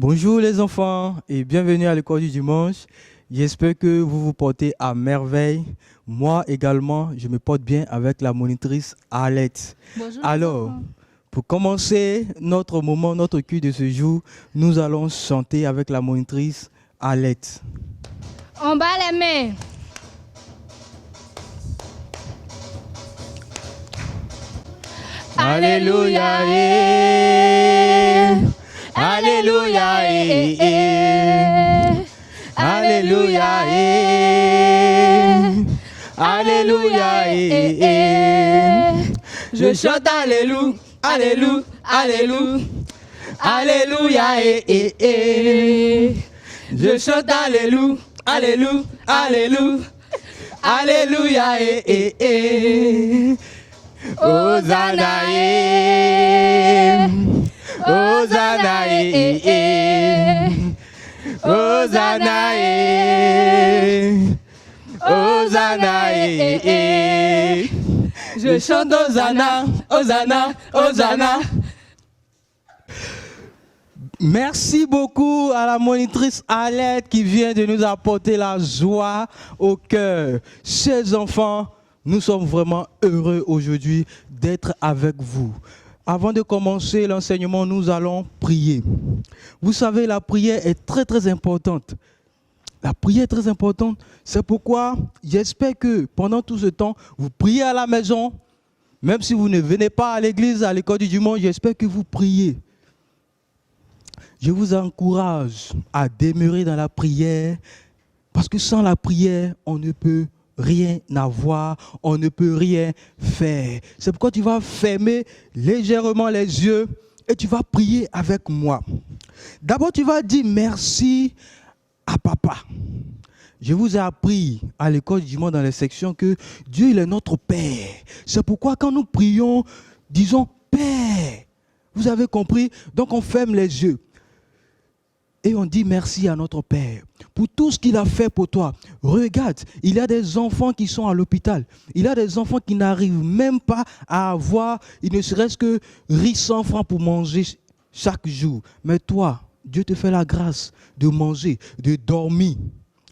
Bonjour les enfants et bienvenue à l'école du dimanche. J'espère que vous vous portez à merveille. Moi également, je me porte bien avec la monitrice Arlette. Bonjour les Alors, enfants. pour commencer notre moment, notre culte de ce jour, nous allons chanter avec la monitrice Arlette. On bat les mains. Alléluia, eh. Alléluia, eh, eh. Alléluia, eh. Alléluia, eh, eh. Je chante Alléluia, Alléluia, Alléluia. Alléluia, eh, eh, eh. Je chante Alléluia, Alléluia, Alléluia. Alléluia, eh, eh, eh. Hosanna, eh. Hosanna, eh, eh. Hosanna, eh. Hosanna, eh, eh. Je chante Hosanna, Hosanna, Hosanna. Merci beaucoup à la monitrice Alette qui vient de nous apporter la joie au cœur. Chers enfants, nous sommes vraiment heureux aujourd'hui d'être avec vous. Avant de commencer l'enseignement, nous allons prier. Vous savez, la prière est très importante. La prière est très importante. C'est pourquoi j'espère que pendant tout ce temps, vous priez à la maison. Même si vous ne venez pas à l'église, à l'école du dimanche, j'espère que vous priez. Je vous encourage à demeurer dans la prière parce que sans la prière, on ne peut rien avoir, on ne peut rien faire. C'est pourquoi tu vas fermer légèrement les yeux et tu vas prier avec moi. D'abord, tu vas dire merci à papa. Je vous ai appris à l'école du dimanche dans les sections que Dieu il est notre Père. C'est pourquoi quand nous prions, disons Père. Vous avez compris? Donc on ferme les yeux. Et on dit merci à notre Père pour tout ce qu'il a fait pour toi. Regarde, il y a des enfants qui sont à l'hôpital. Il y a des enfants qui n'arrivent même pas à avoir, il ne serait-ce que 100 francs pour manger chaque jour. Mais toi, Dieu te fait la grâce de manger, de dormir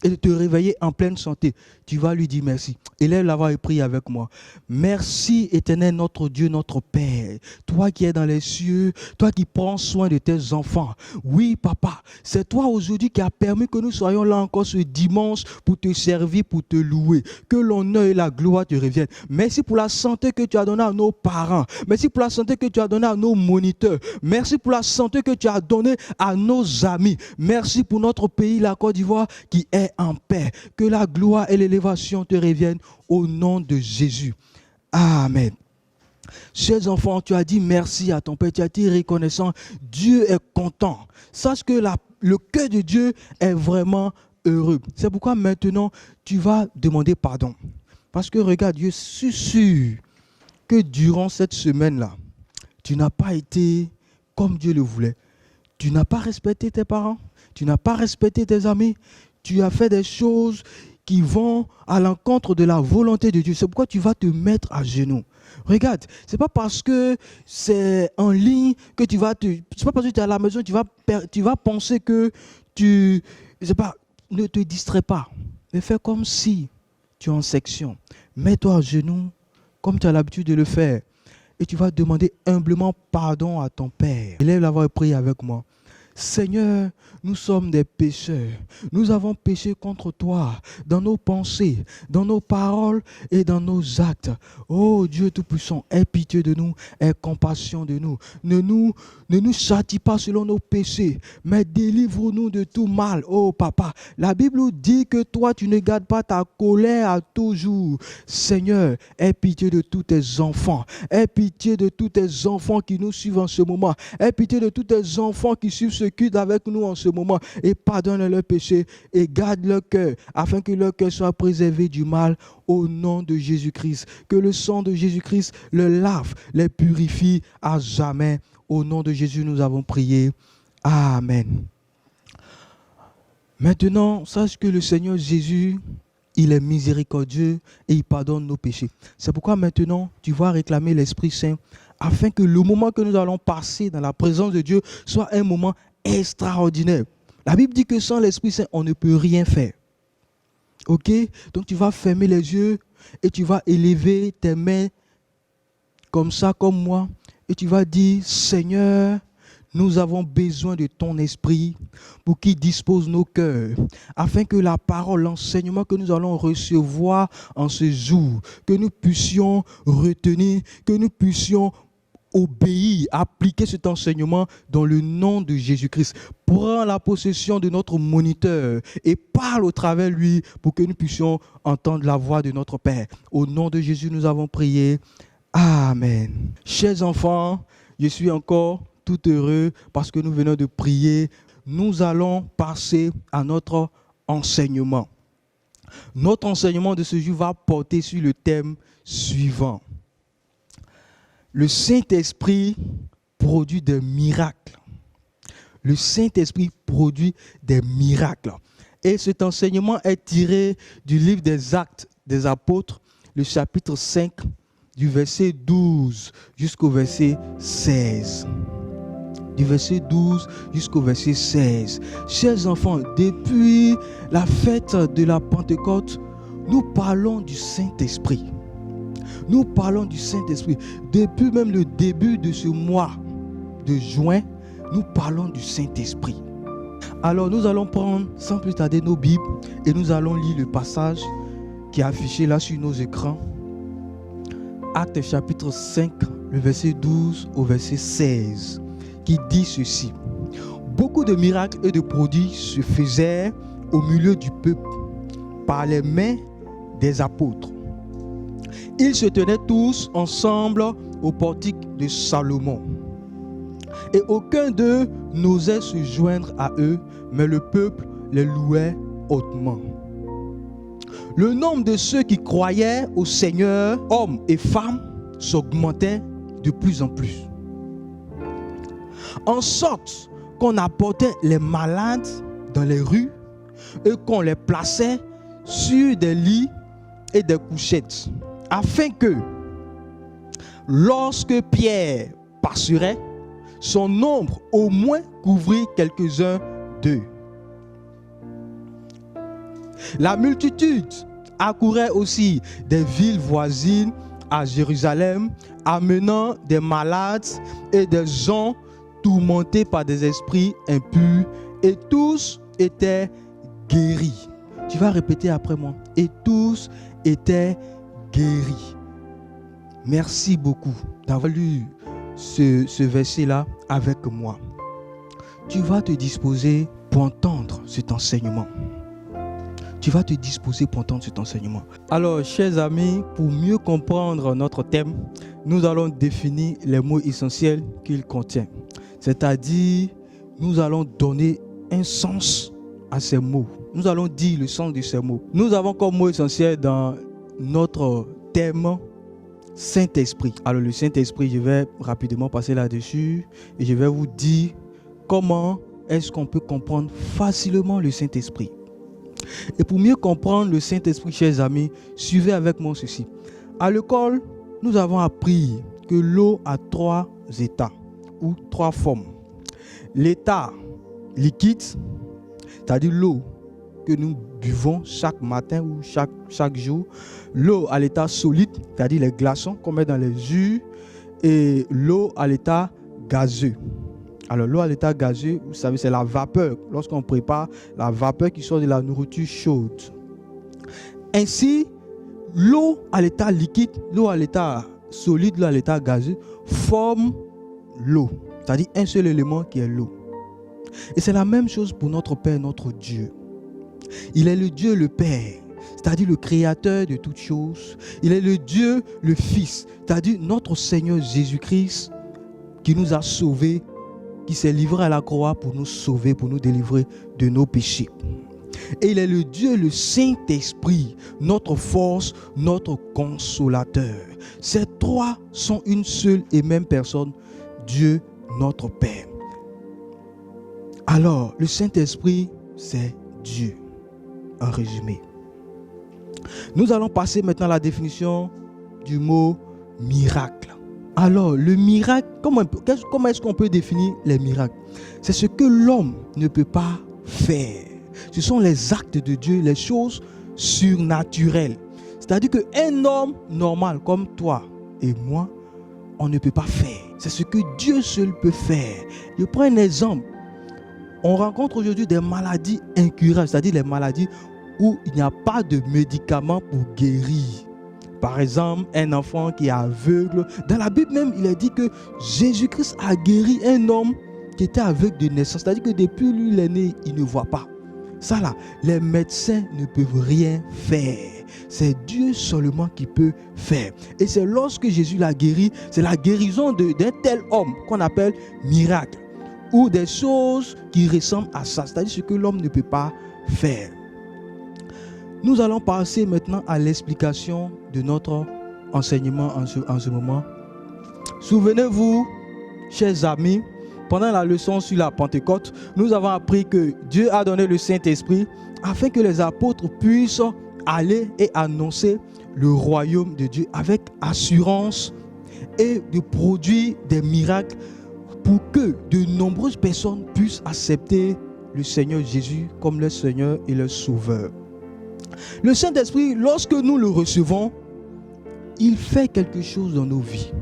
et de te réveiller en pleine santé. Tu vas lui dire merci. Élève la voix et prie avec moi. Merci éternel notre Dieu, notre Père. Toi qui es dans les cieux, toi qui prends soin de tes enfants. Oui papa, c'est toi aujourd'hui qui as permis que nous soyons là encore ce dimanche pour te servir, pour te louer. Que l'honneur et la gloire te reviennent. Merci pour la santé que tu as donnée à nos parents. Merci pour la santé que tu as donnée à nos moniteurs. Merci pour la santé que tu as donnée à nos amis. Merci pour notre pays, la Côte d'Ivoire, qui est en paix. Que la gloire et l'élévation te reviennent au nom de Jésus. Amen. Chers enfants, tu as dit merci à ton Père, tu as été reconnaissant. Dieu est content. Sache que le cœur de Dieu est vraiment heureux. C'est pourquoi maintenant, tu vas demander pardon. Parce que regarde, Dieu, je suis sûr que durant cette semaine-là, tu n'as pas été comme Dieu le voulait. Tu n'as pas respecté tes parents, tu n'as pas respecté tes amis, tu as fait des choses qui vont à l'encontre de la volonté de Dieu. C'est pourquoi tu vas te mettre à genoux. Regarde, ce n'est pas parce que c'est en ligne que tu vas c'est pas parce que tu es à la maison, tu vas penser que ne te distrais pas. Mais fais comme si tu es en section. Mets-toi à genoux comme tu as l'habitude de le faire. Et tu vas demander humblement pardon à ton Père. Élève la voix et prie avec moi. Seigneur, nous sommes des pécheurs. Nous avons péché contre toi dans nos pensées, dans nos paroles et dans nos actes. Oh Dieu Tout-Puissant, aie pitié de nous, aie compassion de nous. Ne nous châtie pas selon nos péchés, mais délivre-nous de tout mal. Oh Papa, la Bible nous dit que toi, tu ne gardes pas ta colère à toujours. Seigneur, aie pitié de tous tes enfants. Aie pitié de tous tes enfants qui nous suivent en ce moment. Aie pitié de tous tes enfants qui suivent ce culte avec nous en ce moment et pardonne leurs péchés et garde leur cœur afin que leur cœur soit préservé du mal au nom de Jésus-Christ. Que le sang de Jésus-Christ le lave, les purifie à jamais. Au nom de Jésus, nous avons prié. Amen. Maintenant, sache que le Seigneur Jésus, il est miséricordieux et il pardonne nos péchés. C'est pourquoi maintenant, tu vas réclamer l'Esprit Saint afin que le moment que nous allons passer dans la présence de Dieu soit un moment extraordinaire. La Bible dit que sans l'Esprit Saint, on ne peut rien faire. Ok? Donc tu vas fermer les yeux et tu vas élever tes mains comme ça, comme moi. Et tu vas dire, Seigneur, nous avons besoin de ton esprit pour qu'il dispose nos cœurs, afin que la parole, l'enseignement que nous allons recevoir en ce jour, que nous puissions retenir, que nous puissions obéir, appliquer cet enseignement dans le nom de Jésus-Christ. Prends la possession de notre moniteur et parle au travers de lui pour que nous puissions entendre la voix de notre Père. Au nom de Jésus, nous avons prié. Amen. Chers enfants, je suis encore tout heureux parce que nous venons de prier. Nous allons passer à notre enseignement. Notre enseignement de ce jour va porter sur le thème suivant. Le Saint-Esprit produit des miracles. Le Saint-Esprit produit des miracles. Et cet enseignement est tiré du livre des Actes des Apôtres, le chapitre 5, du verset 12 jusqu'au verset 16. Du verset 12 jusqu'au verset 16. Chers enfants, depuis la fête de la Pentecôte, nous parlons du Saint-Esprit. Nous parlons du Saint-Esprit. Depuis même le début de ce mois de juin, nous parlons du Saint-Esprit. Alors nous allons prendre sans plus tarder nos Bibles et nous allons lire le passage qui est affiché là sur nos écrans. Actes chapitre 5, le verset 12 au verset 16, qui dit ceci. Beaucoup de miracles et de prodiges se faisaient au milieu du peuple par les mains des apôtres. Ils se tenaient tous ensemble au portique de Salomon. Et aucun d'eux n'osait se joindre à eux, mais le peuple les louait hautement. Le nombre de ceux qui croyaient au Seigneur, hommes et femmes, s'augmentait de plus en plus. En sorte qu'on apportait les malades dans les rues et qu'on les plaçait sur des lits et des couchettes, afin que, lorsque Pierre passerait, son ombre au moins couvrit quelques-uns d'eux. La multitude accourait aussi des villes voisines à Jérusalem, amenant des malades et des gens tourmentés par des esprits impurs, et tous étaient guéris. Tu vas répéter après moi. Et tous étaient guéris. Merci beaucoup d'avoir lu ce verset-là avec moi. Tu vas te disposer pour entendre cet enseignement. Tu vas te disposer pour entendre cet enseignement. Alors, chers amis, pour mieux comprendre notre thème, nous allons définir les mots essentiels qu'il contient. C'est-à-dire, nous allons donner un sens à ces mots. Nous allons dire le sens de ces mots. Nous avons comme mot essentiel dans notre thème Saint-Esprit. Alors, le Saint-Esprit, je vais rapidement passer là-dessus et je vais vous dire comment est-ce qu'on peut comprendre facilement le Saint-Esprit. Et pour mieux comprendre le Saint-Esprit, chers amis, suivez avec moi ceci. À l'école, nous avons appris que l'eau a 3 états ou 3 formes. L'état liquide, c'est-à-dire l'eau que nous buvons chaque matin ou chaque jour. L'eau à l'état solide, c'est-à-dire les glaçons qu'on met dans les jus. Et l'eau à l'état gazeux. Alors l'eau à l'état gazeux, vous savez, c'est la vapeur. Lorsqu'on prépare, la vapeur qui sort de la nourriture chaude. Ainsi, l'eau à l'état liquide, l'eau à l'état solide, l'eau à l'état gazeux, forment l'eau. C'est-à-dire un seul élément qui est l'eau. Et c'est la même chose pour notre Père, notre Dieu. Il est le Dieu, le Père, c'est-à-dire le Créateur de toutes choses. Il est le Dieu, le Fils, c'est-à-dire notre Seigneur Jésus-Christ qui nous a sauvés, qui s'est livré à la croix pour nous sauver, pour nous délivrer de nos péchés. Et il est le Dieu, le Saint-Esprit, notre force, notre consolateur. Ces 3 sont une seule et même personne, Dieu, notre Père. Alors, le Saint-Esprit, c'est Dieu, en résumé. Nous allons passer maintenant à la définition du mot miracle. Alors, le miracle, comment est-ce qu'on peut définir les miracles? C'est ce que l'homme ne peut pas faire. Ce sont les actes de Dieu, les choses surnaturelles. C'est-à-dire qu'un homme normal comme toi et moi, on ne peut pas faire. C'est ce que Dieu seul peut faire. Je prends un exemple. On rencontre aujourd'hui des maladies incurables, c'est-à-dire les maladies où il n'y a pas de médicaments pour guérir. Par exemple, un enfant qui est aveugle. Dans la Bible même, il est dit que Jésus-Christ a guéri un homme qui était aveugle de naissance. C'est-à-dire que depuis lui, il est né, il ne voit pas. Ça là, les médecins ne peuvent rien faire. C'est Dieu seulement qui peut faire. Et c'est lorsque Jésus l'a guéri, c'est la guérison d'un tel homme qu'on appelle miracle. Ou des choses qui ressemblent à ça. C'est-à-dire ce que l'homme ne peut pas faire. Nous allons passer maintenant à l'explication de notre enseignement en ce moment. Souvenez-vous, chers amis, pendant la leçon sur la Pentecôte, nous avons appris que Dieu a donné le Saint-Esprit afin que les apôtres puissent aller et annoncer le royaume de Dieu avec assurance et de produire des miracles pour que de nombreuses personnes puissent accepter le Seigneur Jésus comme leur Seigneur et leur Sauveur. Le Saint-Esprit, lorsque nous le recevons, il fait quelque chose dans nos vies.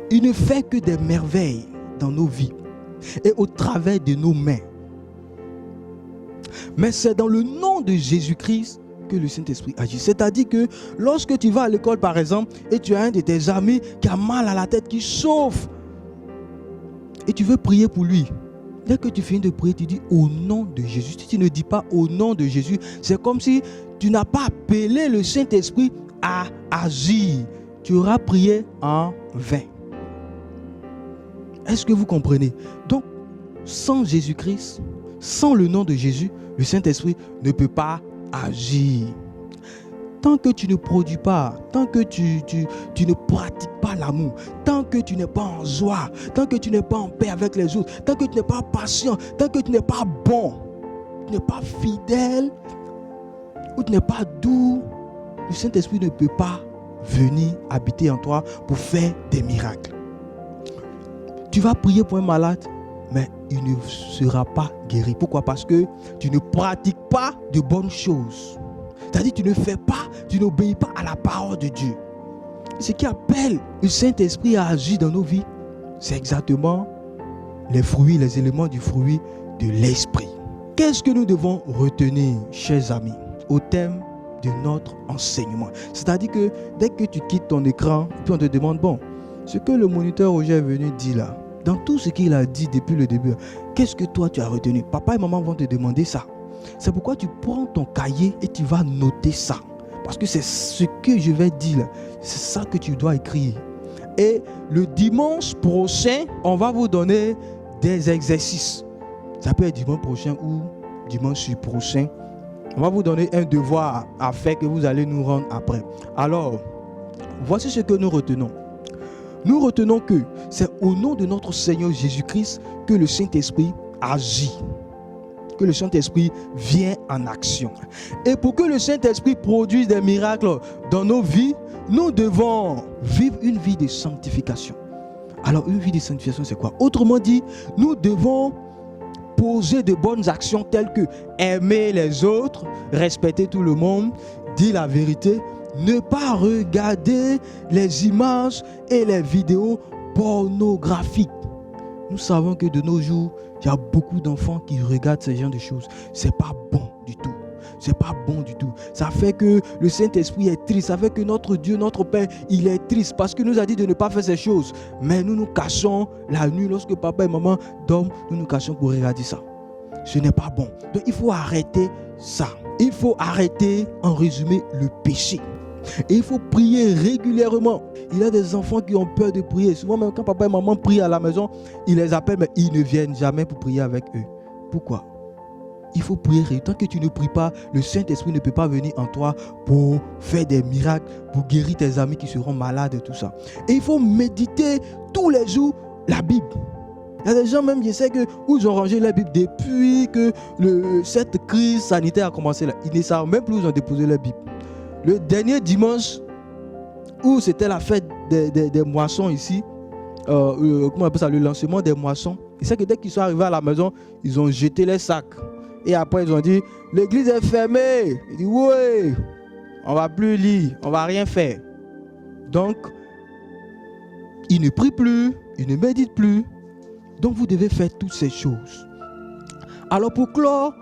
Il ne fait que des merveilles dans nos vies et au travers de nos mains. Mais c'est dans le nom de Jésus-Christ que le Saint-Esprit agit. C'est-à-dire que lorsque tu vas à l'école par exemple et tu as un de tes amis qui a mal à la tête, qui chauffe, et tu veux prier pour lui. Dès que tu finis de prier, tu dis au nom de Jésus. Si tu ne dis pas au nom de Jésus, c'est comme si tu n'as pas appelé le Saint-Esprit à agir. Tu auras prié en vain. Est-ce que vous comprenez? Donc, sans Jésus-Christ, sans le nom de Jésus, le Saint-Esprit ne peut pas agir. Tant que tu ne produis pas, tant que tu ne pratiques pas l'amour, tant que tu n'es pas en joie, tant que tu n'es pas en paix avec les autres, tant que tu n'es pas patient, tant que tu n'es pas bon, tu n'es pas fidèle, ou tu n'es pas doux, le Saint-Esprit ne peut pas venir habiter en toi pour faire des miracles. Tu vas prier pour un malade, mais il ne sera pas guéri. Pourquoi? Parce que tu ne pratiques pas de bonnes choses. C'est-à-dire tu ne fais pas, tu n'obéis pas à la parole de Dieu. Ce qui appelle le Saint-Esprit à agir dans nos vies, c'est exactement les fruits, les éléments du fruit de l'Esprit. Qu'est-ce que nous devons retenir, chers amis, au thème de notre enseignement? C'est-à-dire que dès que tu quittes ton écran, puis on te demande, bon, ce que le moniteur Roger est venu dire là, dans tout ce qu'il a dit depuis le début, qu'est-ce que toi tu as retenu? Papa et maman vont te demander ça. C'est pourquoi tu prends ton cahier et tu vas noter ça. Parce que c'est ce que je vais dire là. C'est ça que tu dois écrire. Et le dimanche prochain, on va vous donner des exercices. Ça peut être dimanche prochain ou dimanche prochain. On va vous donner un devoir à faire que vous allez nous rendre après. Alors, voici ce que nous retenons. Nous retenons que c'est au nom de notre Seigneur Jésus-Christ que le Saint-Esprit agit. Que le Saint-Esprit vient en action. Et pour que le Saint-Esprit produise des miracles dans nos vies, nous devons vivre une vie de sanctification. Alors, une vie de sanctification, c'est quoi? Autrement dit, nous devons poser de bonnes actions telles que aimer les autres, respecter tout le monde, dire la vérité, ne pas regarder les images et les vidéos pornographiques. Nous savons que de nos jours, il y a beaucoup d'enfants qui regardent ce genre de choses. C'est pas bon du tout. C'est pas bon du tout. Ça fait que le Saint-Esprit est triste. Ça fait que notre Dieu, notre Père, il est triste parce qu'il nous a dit de ne pas faire ces choses. Mais nous nous cachons la nuit lorsque papa et maman dorment. Nous nous cachons pour regarder ça. Ce n'est pas bon. Donc il faut arrêter ça. Il faut arrêter, en résumé, le péché. Et il faut prier régulièrement. Il y a des enfants qui ont peur de prier. Souvent, même quand papa et maman prient à la maison, ils les appellent, mais ils ne viennent jamais pour prier avec eux. Pourquoi? Il faut prier. Tant que tu ne pries pas, le Saint-Esprit ne peut pas venir en toi pour faire des miracles, pour guérir tes amis qui seront malades et tout ça. Et il faut méditer tous les jours la Bible. Il y a des gens même, je sais que, où ils ont rangé la Bible depuis que cette crise sanitaire a commencé là. Ils ne savent même plus où ils ont déposé la Bible. Le dernier dimanche, où c'était la fête des moissons ici. Comment on appelle ça, le lancement des moissons. Et c'est que dès qu'ils sont arrivés à la maison, ils ont jeté les sacs. Et après, ils ont dit, l'église est fermée. Ils disent, oui, on ne va plus lire, on ne va rien faire. Donc, ils ne prient plus, ils ne méditent plus. Donc, vous devez faire toutes ces choses. Alors, pour clore,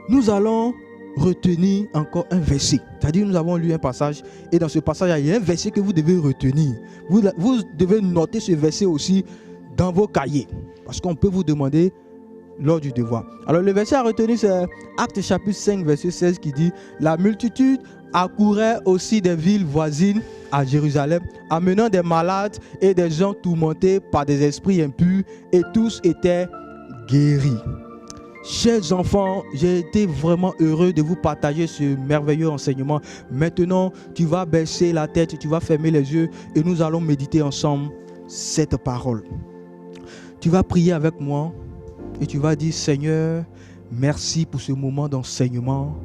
nous allons retenir encore un verset. C'est-à-dire, nous avons lu un passage. Et dans ce passage, il y a un verset que vous devez retenir. Vous devez noter ce verset aussi dans vos cahiers. Parce qu'on peut vous demander lors du devoir. Alors, le verset à retenir, c'est Actes chapitre 5, verset 16 qui dit « La multitude accourait aussi des villes voisines à Jérusalem, amenant des malades et des gens tourmentés par des esprits impurs, et tous étaient guéris. » Chers enfants, j'ai été vraiment heureux de vous partager ce merveilleux enseignement. Maintenant, tu vas baisser la tête, tu vas fermer les yeux et nous allons méditer ensemble cette parole. Tu vas prier avec moi et tu vas dire, Seigneur, merci pour ce moment d'enseignement.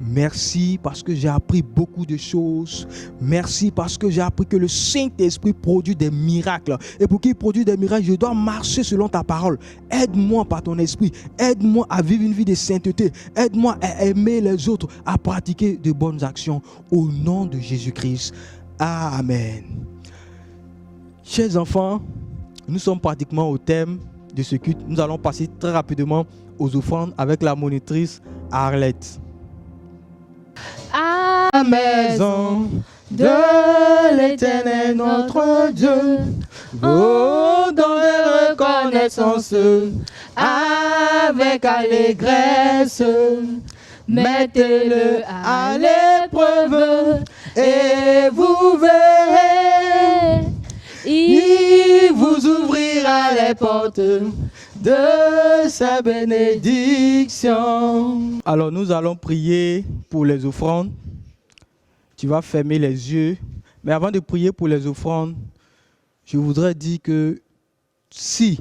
Merci parce que j'ai appris beaucoup de choses. Merci parce que j'ai appris que le Saint-Esprit produit des miracles. Et pour qu'il produise des miracles, je dois marcher selon ta parole. Aide-moi par ton esprit. Aide-moi à vivre une vie de sainteté. Aide-moi à aimer les autres, à pratiquer de bonnes actions. Au nom de Jésus-Christ. Amen. Chers enfants, nous sommes pratiquement au thème de ce culte. Nous allons passer très rapidement aux offrandes avec la monitrice Arlette. À La maison de l'Éternel notre Dieu, oh, dans la reconnaissance, avec allégresse, mettez-le à l'épreuve et vous verrez, il vous ouvrira les portes de sa bénédiction. Alors nous allons prier pour les offrandes. Tu vas fermer les yeux. Mais avant de prier pour les offrandes, je voudrais dire que si,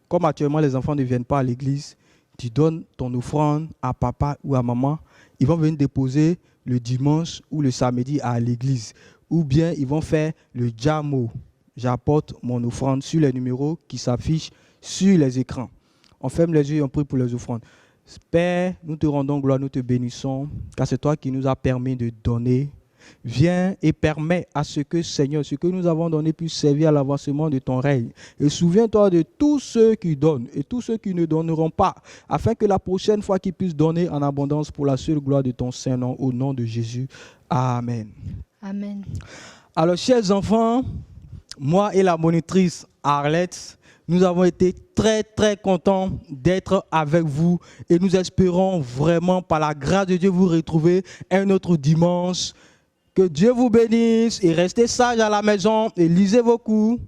comme actuellement les enfants ne viennent pas à l'église, tu donnes ton offrande à papa ou à maman, ils vont venir déposer le dimanche ou le samedi à l'église. Ou bien ils vont faire le jamo. J'apporte mon offrande sur les numéros qui s'affichent sur les écrans. On ferme les yeux et on prie pour les offrandes. Père, nous te rendons gloire, nous te bénissons, car c'est toi qui nous as permis de donner. Viens et permets à ce que, Seigneur, ce que nous avons donné puisse servir à l'avancement de ton règne. Et souviens-toi de tous ceux qui donnent et tous ceux qui ne donneront pas, afin que la prochaine fois qu'ils puissent donner en abondance pour la seule gloire de ton Saint-Nom, au nom de Jésus. Amen. Amen. Alors, chers enfants, moi et la monitrice Arlette, nous avons été très contents d'être avec vous et nous espérons vraiment par la grâce de Dieu vous retrouver un autre dimanche. Que Dieu vous bénisse et restez sages à la maison et lisez beaucoup.